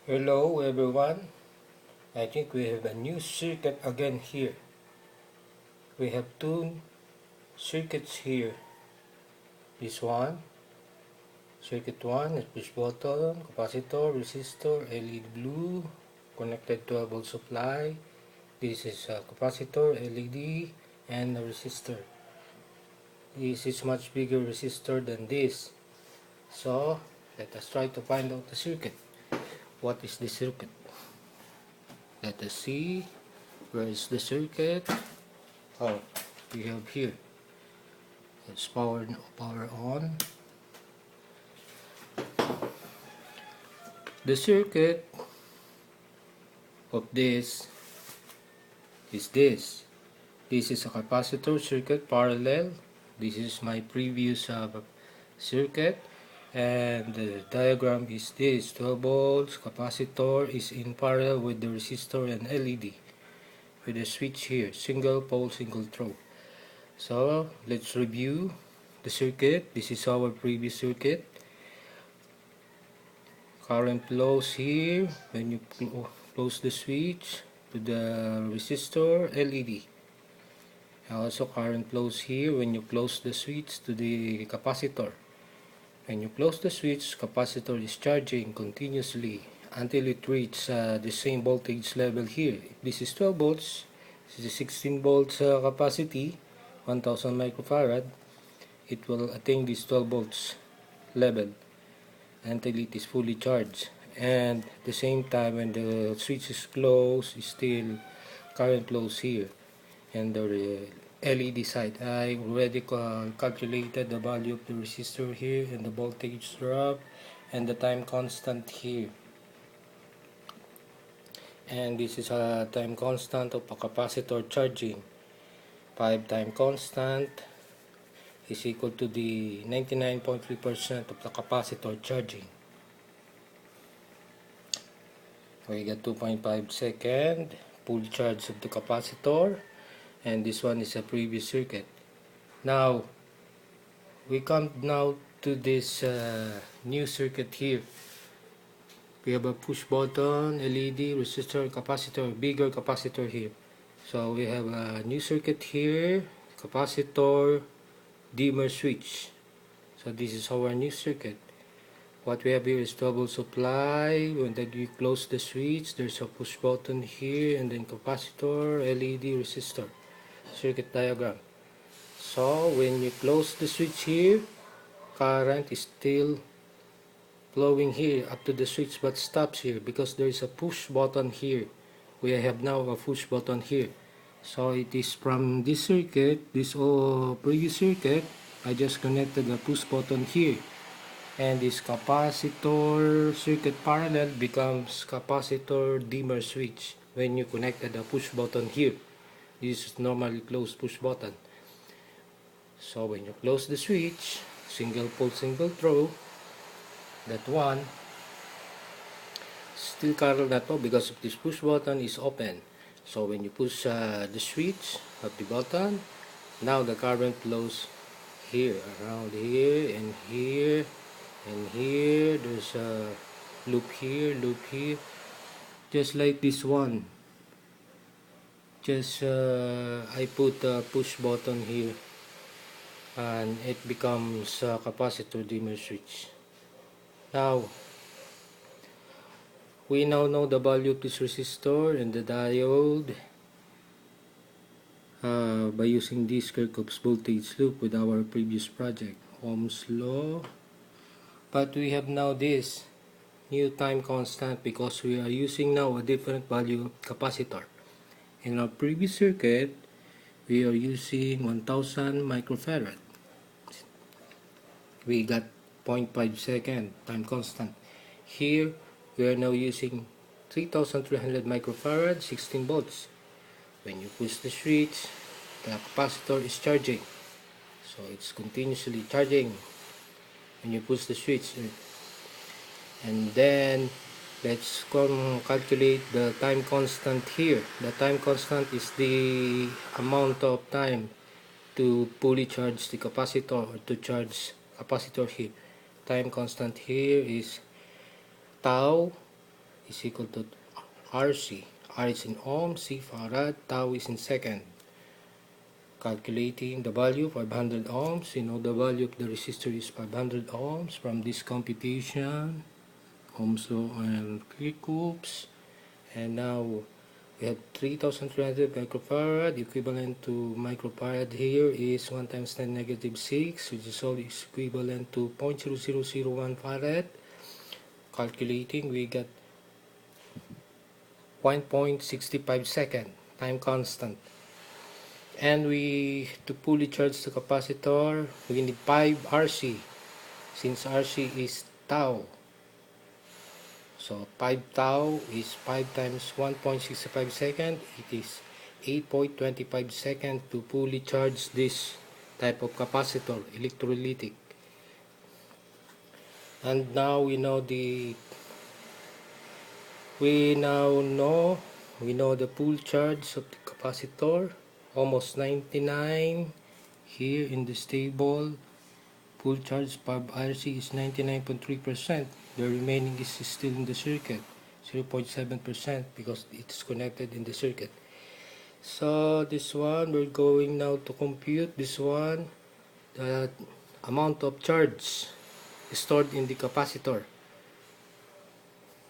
Hello everyone, I think we have a new circuit again here. We have two circuits here. This one, circuit 1 is push button, capacitor, resistor, LED blue, connected to a volt supply. This is a capacitor, LED, and a resistor. This is much bigger resistor than this. So, let us try to find out the circuit. What is the circuit? Let us see. Where is the circuit? Oh, we have here. It's power on. The circuit of this is this. This is a capacitor circuit parallel. This is my previous circuit, and the diagram is this. 12 volts capacitor is in parallel with the resistor and LED with a switch here, single pole, single throw. So let's review the circuit. This is our previous circuit. Current flows here when you close the switch to the resistor LED. Also current flows here when you close the switch to the capacitor. When you close the switch, capacitor is charging continuously until it reaches the same voltage level here. If this is 12 volts, this is 16 volts capacity, 1000 microfarad. It will attain this 12 volts level until it is fully charged, and at the same time when the switch is closed, still current flows here and the LED side. I already calculated the value of the resistor here and the voltage drop and the time constant here, and this is a time constant of a capacitor charging. 5 time constant is equal to the 99.3% of the capacitor charging. We got 2.5 second full charge of the capacitor, and this one is a previous circuit. Now we come now to this new circuit here. We have a push button, LED, resistor, capacitor, bigger capacitor here. So we have a new circuit here, capacitor, dimmer switch. So this is our new circuit. What we have here is double supply. When you close the switch, there's a push button here, and then capacitor, LED, resistor. Circuit diagram. So when you close the switch here, current is still flowing here up to the switch but stops here because there is a push button here. We have now a push button here. So it is from this circuit, this previous circuit, I just connected the push button here, and this capacitor circuit parallel becomes capacitor dimmer switch when you connected the push button here. This is normally closed push button. So when you close the switch, single pole, single throw, that one still current na to because of this push button is open. So when you push the switch of the button, now the current flows here, around here, and here, and here. There's a loop here, just like this one. Just I put a push button here, and it becomes a capacitor dimmer switch. Now we now know the value of this resistor and the diode by using this Kirchhoff's voltage loop with our previous project, Ohm's law. But we have now this new time constant because we are using now a different value of capacitor. In our previous circuit, we are using 1000 microfarad. We got 0.5 second time constant. Here we are now using 3300 microfarad, 16 volts. When you push the switch, the capacitor is charging, so it's continuously charging when you push the switch. And then let's calculate the time constant here. The time constant is the amount of time to fully charge the capacitor or to charge capacitor here. Time constant here is tau is equal to RC. R is in ohms, C farad, tau is in second. Calculating the value 500 ohms. You know the value of the resistor is 500 ohms from this computation. Ohm's law and Kirchhoff's. And now we have 3300 microfarad. Equivalent to microfarad here is 1 times 10 negative 6, which is always equivalent to 0.0001 farad. Calculating, we get 1.65 second time constant. And to fully charge the capacitor, we need 5 RC, since RC is tau. So 5 tau is 5 times 1.65 second. It is 8.25 seconds to fully charge this type of capacitor, electrolytic. And now we know the full charge of the capacitor, almost 99. Here in this table, full charge of RC is 99.3%. The remaining is still in the circuit, 0.7%, because it's connected in the circuit. So this one, we're going now to compute this one, the amount of charge stored in the capacitor.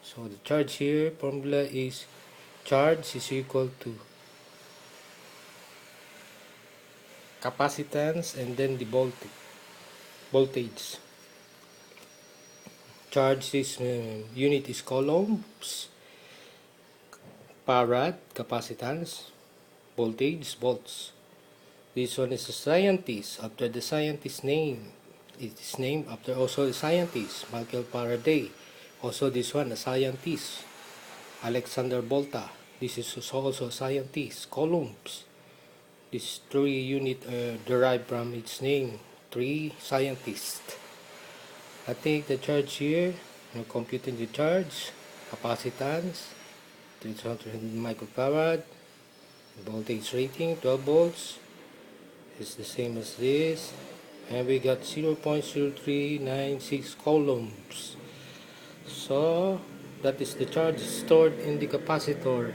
So the charge here, formula is charge is equal to capacitance and then the voltage. Charge is unit is coulombs, farad, capacitance, voltage, volts. This one is a scientist, after the scientist's name. It is named after also the scientist, Michael Faraday. Also this one, a scientist, Alexander Volta. This is also a scientist, coulombs. These 3 units derived from its name, 3 scientists. I take the charge here, I'm computing the charge, capacitance, 300 microfarad, voltage rating, 12 volts, it's the same as this, and we got 0.0396 coulombs. So, that is the charge stored in the capacitor.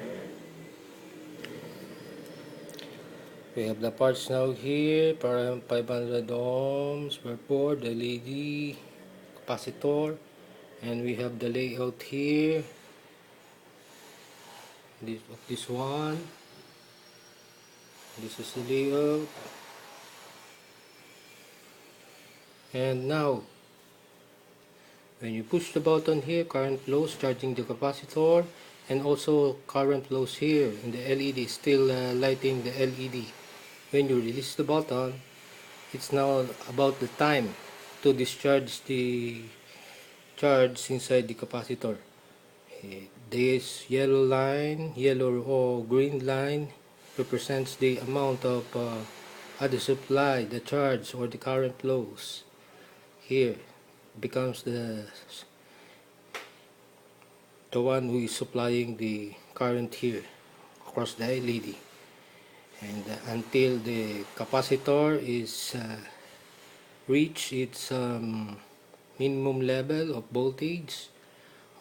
We have the parts now here, para 500 ohms per board, LED, capacitor, and we have the layout here, this one. This is the layout. And now, when you push the button here, current flows charging the capacitor, and also current flows here in the LED, still lighting the LED. When you release the button, it's now about the time to discharge the charge inside the capacitor. This yellow line, yellow or green line, represents the amount of the supply, the charge or the current flows. Here becomes the one who is supplying the current here across the LED, and until the capacitor is reach its minimum level of voltage,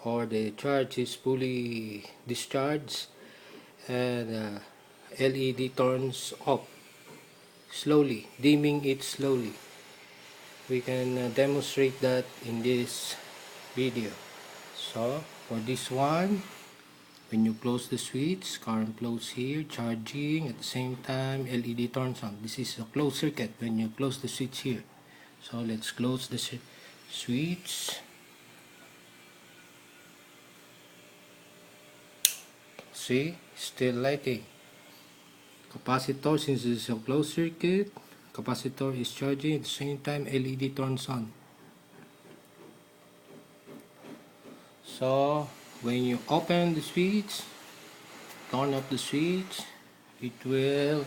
or the charge is fully discharged, and LED turns off slowly, dimming it slowly. We can demonstrate that in this video. So for this one, when you close the switch, current flows here, charging, at the same time LED turns on. This is a closed circuit when you close the switch here. So let's close the switch. See, still lighting. Capacitor, since this is a closed circuit, capacitor is charging, at the same time LED turns on. So when you open the switch, turn off the switch, it will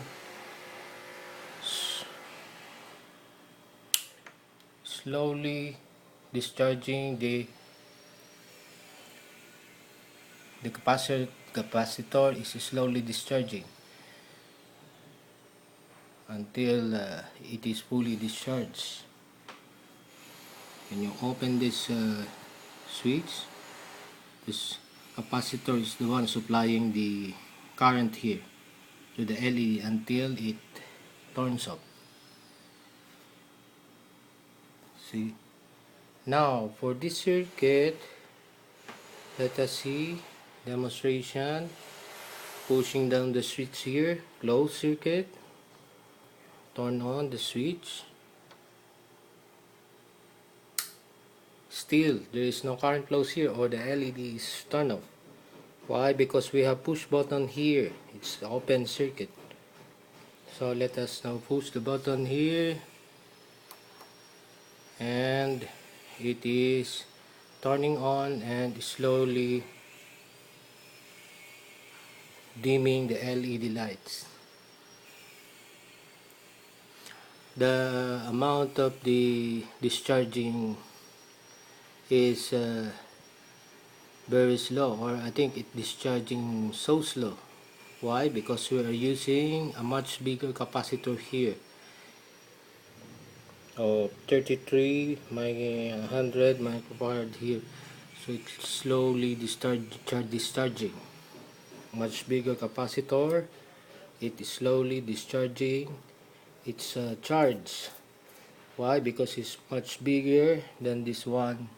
slowly discharging the capacitor is slowly discharging until it is fully discharged. When you open this switch, this capacitor is the one supplying the current here to the LED until it turns off. See, now for this circuit, let us see demonstration. Pushing down the switch here, close circuit, turn on the switch. Still there is no current flows here, or the LED is turned off. Why? Because we have push button here. It's the open circuit. So let us now push the button here, and it is turning on and slowly dimming the LED lights. The amount of the discharging is very slow, or I think it discharging so slow. Why? Because we are using a much bigger capacitor here of 100 microfarad here, so it's slowly discharging. Much bigger capacitor, it is slowly discharging its charge. Why? Because it's much bigger than this one.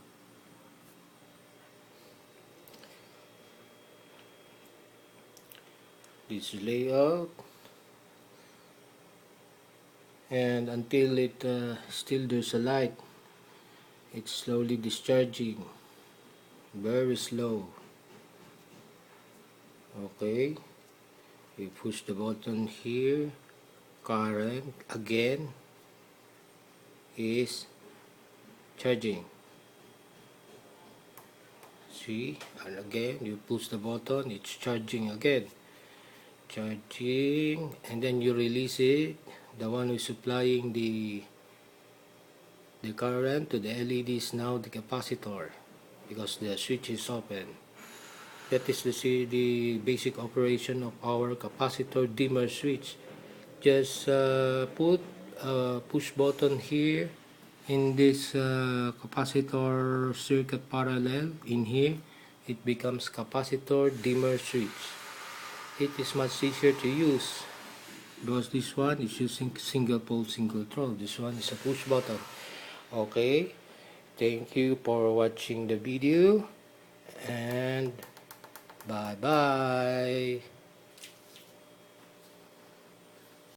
This layout, and until it still there's a light, it's slowly discharging, very slow. Okay, we push the button here, current again is charging. See, and again you push the button, it's charging again. Charging, and then you release it. The one who is supplying the current to the LED is now the capacitor, because the switch is open. That is the basic operation of our capacitor dimmer switch. Just put a push button here in this capacitor circuit parallel in here. It becomes capacitor dimmer switch. It is much easier to use because this one is using single pole single throw. This one is a push button. Okay, thank you for watching the video, and bye bye.